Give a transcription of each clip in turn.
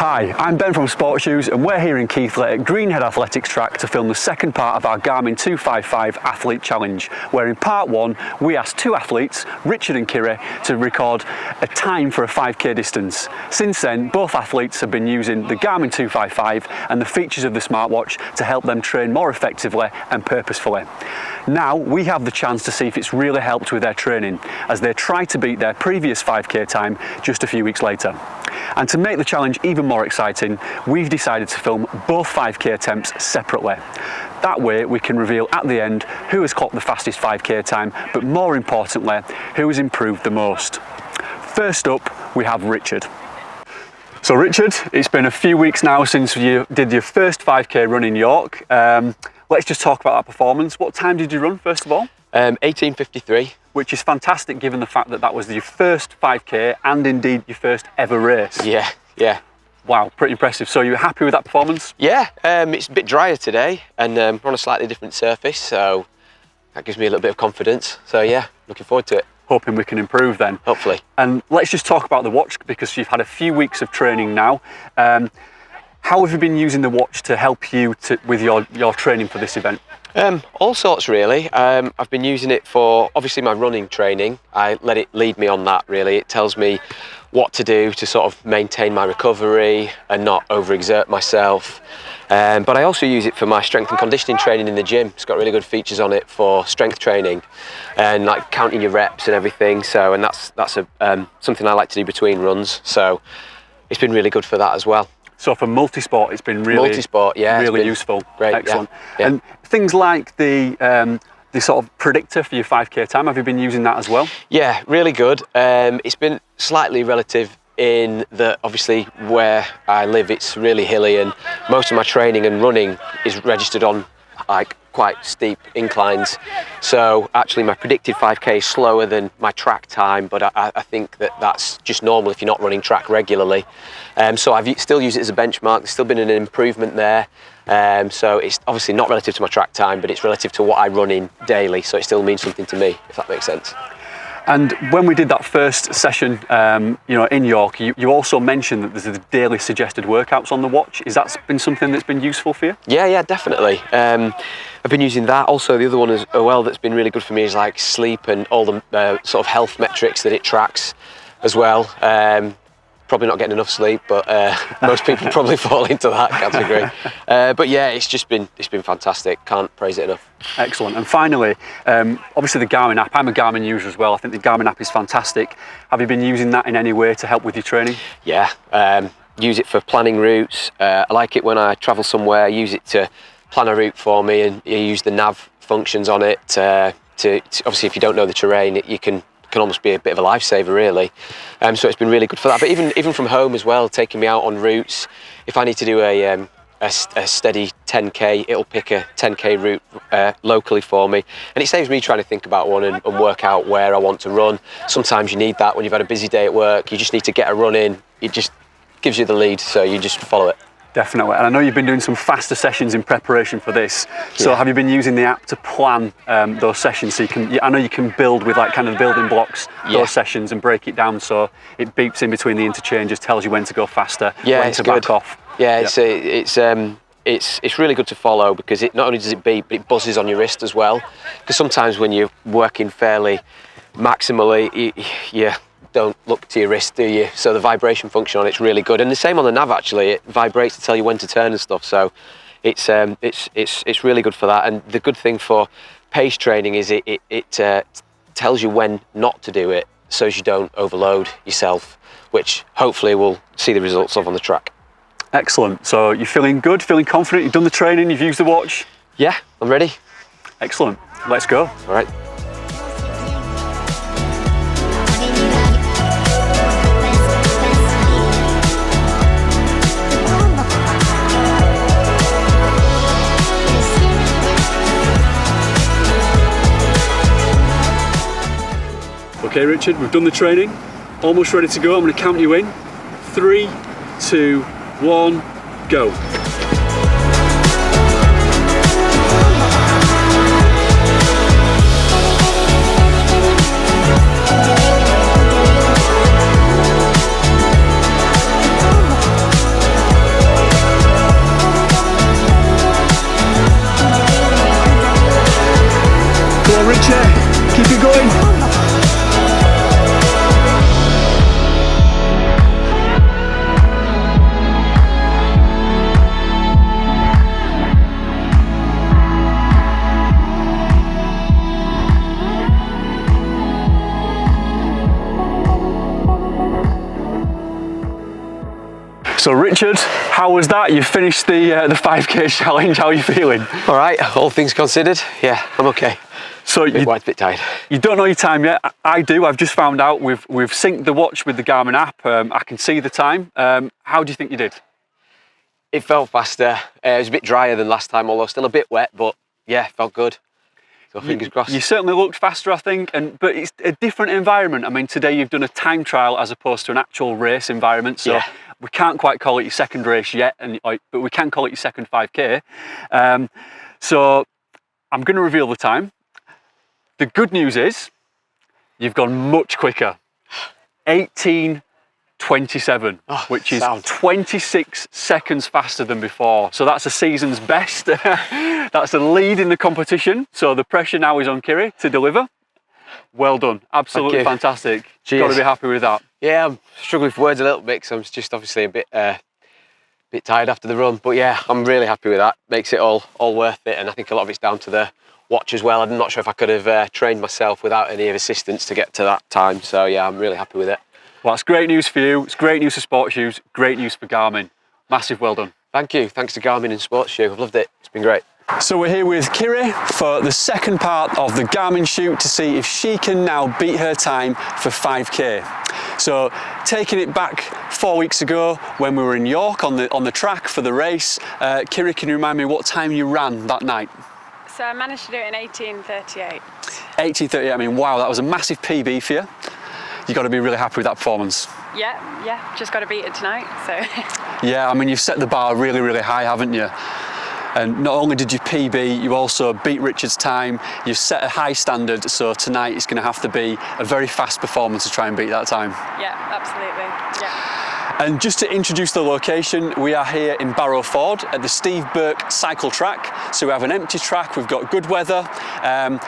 Hi, I'm Ben from Sports Shoes and we're here in Keighley at Greenhead Athletics Track to film the second part of our Garmin 255 Athlete Challenge, where in part one we asked two athletes, Richard and Kiri, to record a time for a 5k distance. Since then, both athletes have been using the Garmin 255 and the features of the smartwatch to help them train more effectively and purposefully. Now we have the chance to see if it's really helped with their training as they try to beat their previous 5k time just a few weeks later. And to make the challenge even more exciting, we've decided to film both 5k attempts separately. That way we can reveal at the end who has clocked the fastest 5k time, but more importantly, who has improved the most. First up, we have Richard. So Richard, it's been a few weeks now since you did your first 5k run in York. Let's just talk about that performance. What time did you run first of all? 18:53. Which is fantastic given the fact that that was your first 5k and indeed your first ever race. Yeah. Wow, pretty impressive. So you were happy with that performance? Yeah, it's a bit drier today and we're on a slightly different surface, so that gives me a little bit of confidence. So yeah, looking forward to it. Hoping we can improve then. Hopefully. And let's just talk about the watch because you've had a few weeks of training now. How have you been using the watch to help you with your training for this event? All sorts really. I've been using it for obviously my running training. I let it lead me on that really. It tells me what to do to sort of maintain my recovery and not overexert myself. But I also use it for my strength and conditioning training in the gym. It's got really good features on it for strength training and like counting your reps and everything. So, and that's something I like to do between runs. So it's been really good for that as well. So for multi-sport, it's been really, really useful. Great, excellent. Yeah. And things like the sort of predictor for your 5k time, have you been using that as well? Yeah, really good. It's been slightly relative in that obviously where I live, it's really hilly and most of my training and running is registered on like quite steep inclines. So actually my predicted 5k is slower than my track time, but I think that that's just normal if you're not running track regularly. So I've still used it as a benchmark. There's still been an improvement there. So it's obviously not relative to my track time, but it's relative to what I run in daily. So it still means something to me, if that makes sense. And when we did that first session, in York, you also mentioned that there's the daily suggested workouts on the watch. Has that been something that's been useful for you? Yeah, definitely. I've been using that. Also, the other one as well that's been really good for me is like sleep and all the sort of health metrics that it tracks as well. Probably not getting enough sleep, but most people probably fall into that category. But yeah, it's been fantastic. Can't praise it enough. Excellent. And finally, obviously the Garmin app. I'm a Garmin user as well. I think the Garmin app is fantastic. Have you been using that in any way to help with your training? Yeah, use it for planning routes. I like it when I travel somewhere. I use it to plan a route for me, and you use the nav functions on it to obviously if you don't know the terrain, it can almost be a bit of a lifesaver really. So it's been really good for that. But even from home as well, taking me out on routes. If I need to do a steady 10k, it'll pick a 10k route locally for me, and it saves me trying to think about one and work out where I want to run. Sometimes you need that when you've had a busy day at work. You just need to get a run in. It just gives you the lead, so you just follow it. Definitely, and I know you've been doing some faster sessions in preparation for this. So have you been using the app to plan those sessions? So I know you can build with like kind of building blocks those sessions and break it down so it beeps in between the interchanges, tells you when to go faster, when to back off. Yeah, it's really good to follow because it not only does it beep, but it buzzes on your wrist as well. Because sometimes when you're working fairly maximally, you don't look to your wrist, do you? So the vibration function on it's really good, and the same on the nav actually. It vibrates to tell you when to turn and stuff. So it's really good for that. And the good thing for pace training is it tells you when not to do it, so as you don't overload yourself, which hopefully we'll see the results of on the track. Excellent. So you're feeling good, feeling confident. You've done the training. You've used the watch. Yeah, I'm ready. Excellent. Let's go. All right. Okay, Richard, we've done the training. Almost ready to go. I'm going to count you in. 3, 2, 1, go. So Richard, how was that? You finished the 5K challenge. How are you feeling? All right, all things considered, yeah, I'm okay. So a bit tired. You don't know your time yet. I do. I've just found out we've synced the watch with the Garmin app. I can see the time. How do you think you did? It felt faster. It was a bit drier than last time, although still a bit wet, but yeah, felt good. So fingers crossed. You certainly looked faster, I think, but it's a different environment. I mean, today you've done a time trial as opposed to an actual race environment, so we can't quite call it your second race yet, but we can call it your second 5K. So I'm going to reveal the time. The good news is you've gone much quicker. 18:27, which is 26 seconds faster than before. So that's a season's best. That's a lead in the competition. So the pressure now is on Kiri to deliver. Well done. Absolutely fantastic. Cheers. Got to be happy with that. Yeah, I'm struggling for words a little bit because I'm just obviously a bit tired after the run. But yeah, I'm really happy with that. Makes it all worth it. And I think a lot of it's down to the watch as well. I'm not sure if I could have trained myself without any assistance to get to that time. So yeah, I'm really happy with it. Well, that's great news for you. It's great news for Sports Shoes. Great news for Garmin. Massive well done. Thank you. Thanks to Garmin and Sports Shoe. I've loved it. It's been great. So we're here with Kiri for the second part of the Garmin shoot to see if she can now beat her time for 5K. So taking it back 4 weeks ago when we were in York on the track for the race, Kiri, can you remind me what time you ran that night? So I managed to do it in 18:38. 18:38, I mean, wow, that was a massive PB for you. You've got to be really happy with that performance. Yeah, just got to beat it tonight, so. Yeah, I mean, you've set the bar really, really high, haven't you? And not only did you PB, you also beat Richard's time. You've set a high standard, so tonight it's going to have to be a very fast performance to try and beat that time. Yeah, absolutely, yeah. And just to introduce the location, we are here in Barrowford at the Steve Burke cycle track. So we have an empty track, we've got good weather, and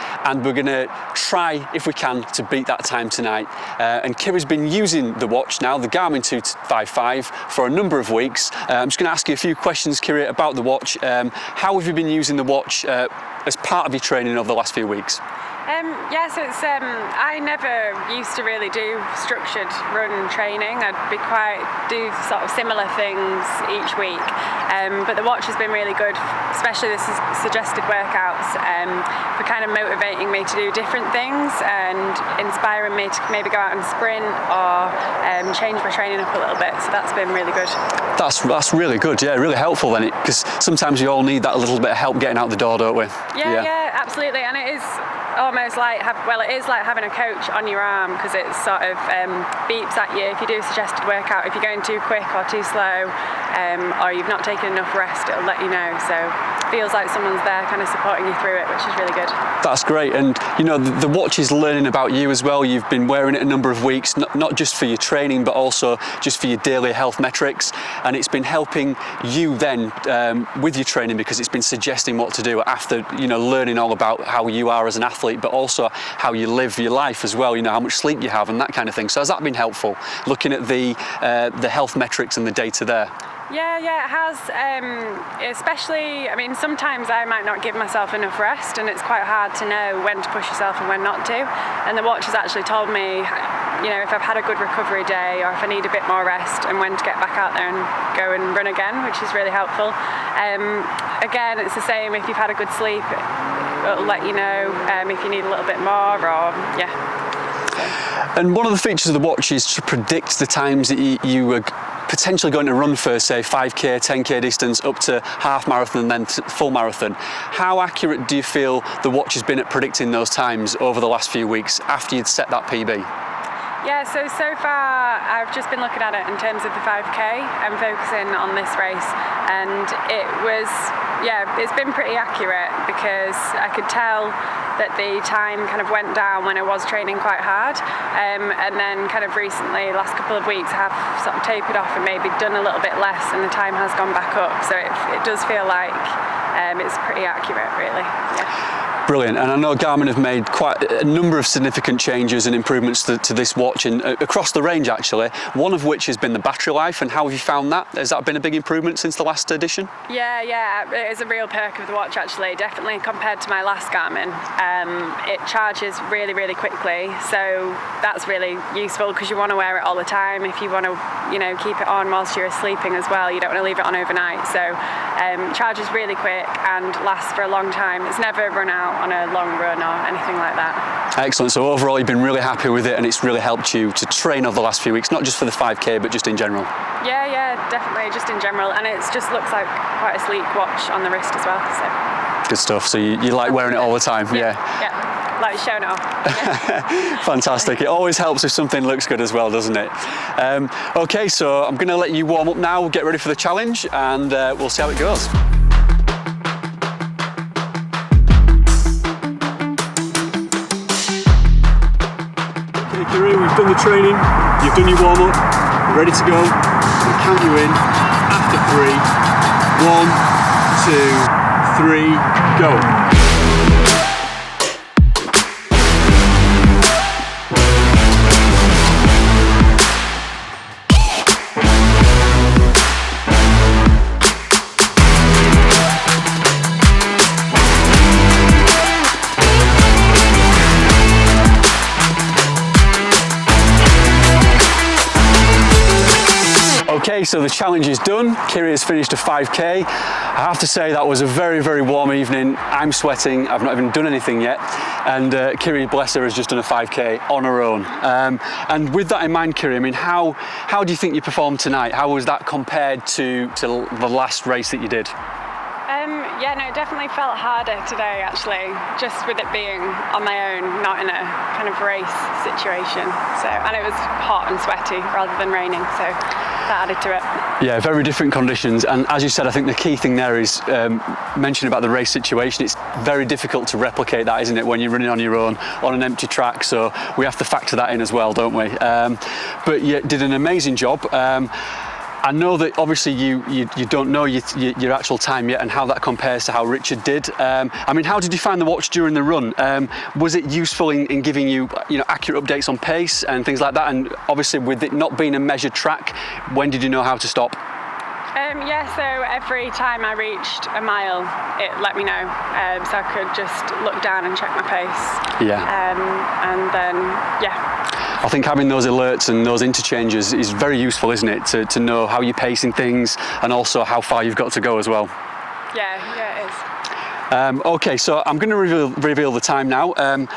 we're going to try, if we can, to beat that time tonight. And Kiri's been using the watch now, the Garmin 255, for a number of weeks. I'm just going to ask you a few questions, Kiri, about the watch. How have you been using the watch as part of your training over the last few weeks? Yeah, so it's, I never used to really do structured run training. I'd do sort of similar things each week. But the watch has been really good, especially the suggested workouts, for kind of motivating me to do different things and inspiring me to maybe go out and sprint or change my training up a little bit. So that's been really good. That's really good, yeah, really helpful then, because sometimes we all need that little bit of help getting out the door, don't we? Yeah, absolutely. And it is almost like, it is like having a coach on your arm, because it sort of beeps at you if you do a suggested workout. If you're going too quick or too slow, or you've not taken enough rest, it'll let you know. So it feels like someone's there kind of supporting you through it, which is really good. That's great. And you know, the watch is learning about you as well. You've been wearing it a number of weeks, not just for your training, but also just for your daily health metrics. And it's been helping you then with your training, because it's been suggesting what to do after, you know, learning all about how you are as an athlete, but also how you live your life as well, you know, how much sleep you have and that kind of thing. So has that been helpful, looking at the health metrics and the data there? Yeah, it has, especially, I mean, sometimes I might not give myself enough rest, and it's quite hard to know when to push yourself and when not to. And the watch has actually told me, you know, if I've had a good recovery day or if I need a bit more rest, and when to get back out there and go and run again, which is really helpful. Again, it's the same if you've had a good sleep, it'll let you know if you need a little bit more, or yeah. And one of the features of the watch is to predict the times that you are potentially going to run for, say, 5K, 10K distance, up to half marathon and then full marathon. How accurate do you feel the watch has been at predicting those times over the last few weeks after you'd set that PB? Yeah, so far I've just been looking at it in terms of the 5K and focusing on this race, and it's been pretty accurate, because I could tell that the time kind of went down when I was training quite hard, and then kind of recently, last couple of weeks, I have sort of tapered off and maybe done a little bit less, and the time has gone back up, so it does feel like it's pretty accurate, really. Yeah. Brilliant, and I know Garmin have made quite a number of significant changes and improvements to this watch and across the range actually, one of which has been the battery life. And how have you found that? Has that been a big improvement since the last edition? Yeah, it is a real perk of the watch actually, definitely compared to my last Garmin. It charges really, really quickly, so that's really useful because you want to wear it all the time. If you want to, keep it on whilst you're sleeping as well, you don't want to leave it on overnight. So charges really quick and lasts for a long time. It's never run out on a long run or anything like that. Excellent. So overall you've been really happy with it and it's really helped you to train over the last few weeks, not just for the 5K but just in general. Yeah, definitely, just in general, and it just looks like quite a sleek watch on the wrist as well. So good stuff. So you like wearing it all the time? Yeah, like showing it off. Yeah. Fantastic. It always helps if something looks good as well, doesn't it? Okay, so I'm going to let you warm up now, get ready for the challenge, and we'll see how it goes. Okay, Kiri, we've done the training, you've done your warm up, you're ready to go. We'll count you in after 3. 1, 2, 3, go. Okay, so the challenge is done. Kiri has finished a 5K. I have to say that was a very, very warm evening. I'm sweating, I've not even done anything yet. And Kiri, bless her, has just done a 5K on her own. And with that in mind, Kiri, I mean, how do you think you performed tonight? How was that compared to the last race that you did? Yeah, no, it definitely felt harder today actually, just with it being on my own, not in a kind of race situation. So, and it was hot and sweaty rather than raining, so that added to it. Yeah, very different conditions, and as you said, I think the key thing there is mentioning about the race situation. It's very difficult to replicate that, isn't it, when you're running on your own on an empty track, so we have to factor that in as well, don't we? But you did an amazing job. I know that obviously you don't know your actual time yet and how that compares to how Richard did. I mean, how did you find the watch during the run? Was it useful in giving you accurate updates on pace and things like that? And obviously with it not being a measured track, when did you know how to stop? Yeah, so every time I reached a mile, it let me know, so I could just look down and check my pace. Yeah. And then, yeah. I think having those alerts and those interchanges is very useful, isn't it, to know how you're pacing things and also how far you've got to go as well. Yeah, it is. Okay, so I'm going to reveal the time now.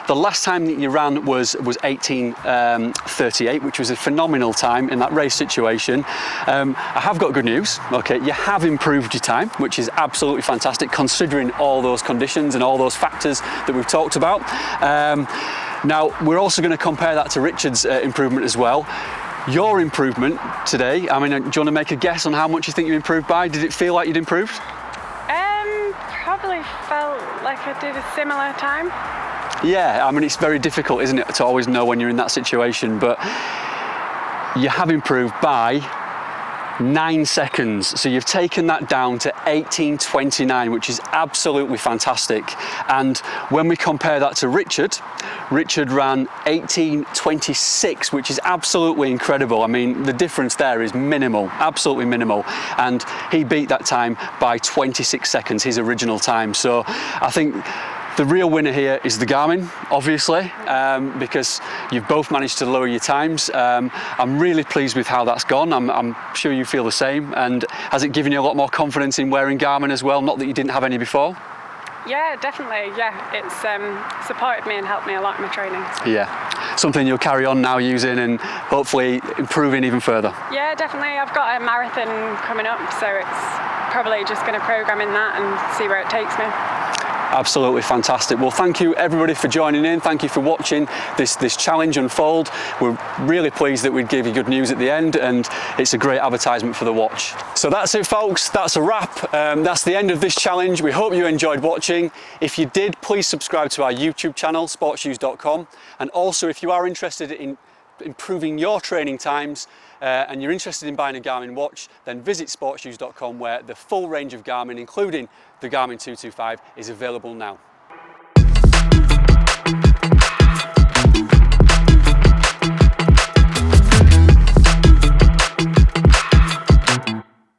The last time that you ran was 18:38, which was a phenomenal time in that race situation. I have got good news. Okay, you have improved your time, which is absolutely fantastic considering all those conditions and all those factors that we've talked about. Now, we're also going to compare that to Richard's improvement as well. Your improvement today, I mean, do you want to make a guess on how much you think you improved by? Did it feel like you'd improved? Probably felt like I did a similar time. Yeah, I mean, it's very difficult, isn't it, to always know when you're in that situation, but you have improved by 9 seconds. So you've taken that down to 18:29, which is absolutely fantastic. And when we compare that to Richard ran 18:26, which is absolutely incredible. I mean, the difference there is minimal, absolutely minimal. And he beat that time by 26 seconds, his original time. So I think the real winner here is the Garmin, obviously, because you've both managed to lower your times. I'm really pleased with how that's gone. I'm sure you feel the same. And has it given you a lot more confidence in wearing Garmin as well? Not that you didn't have any before? Yeah, definitely. Yeah, it's supported me and helped me a lot in my training. So. Yeah, something you'll carry on now using and hopefully improving even further. Yeah, definitely. I've got a marathon coming up, so it's probably just going to program in that and see where it takes me. Absolutely fantastic. Well, thank you everybody for joining in. Thank you for watching this challenge unfold. We're really pleased that we'd give you good news at the end, and it's a great advertisement for the watch. So that's it, folks. That's a wrap. That's the end of this challenge. We hope you enjoyed watching. If you did, please subscribe to our YouTube channel, SportsShoes.com. And also, if you are interested in improving your training times and you're interested in buying a Garmin watch, then visit SportsShoes.com, where the full range of Garmin, including the Garmin 225, is available now.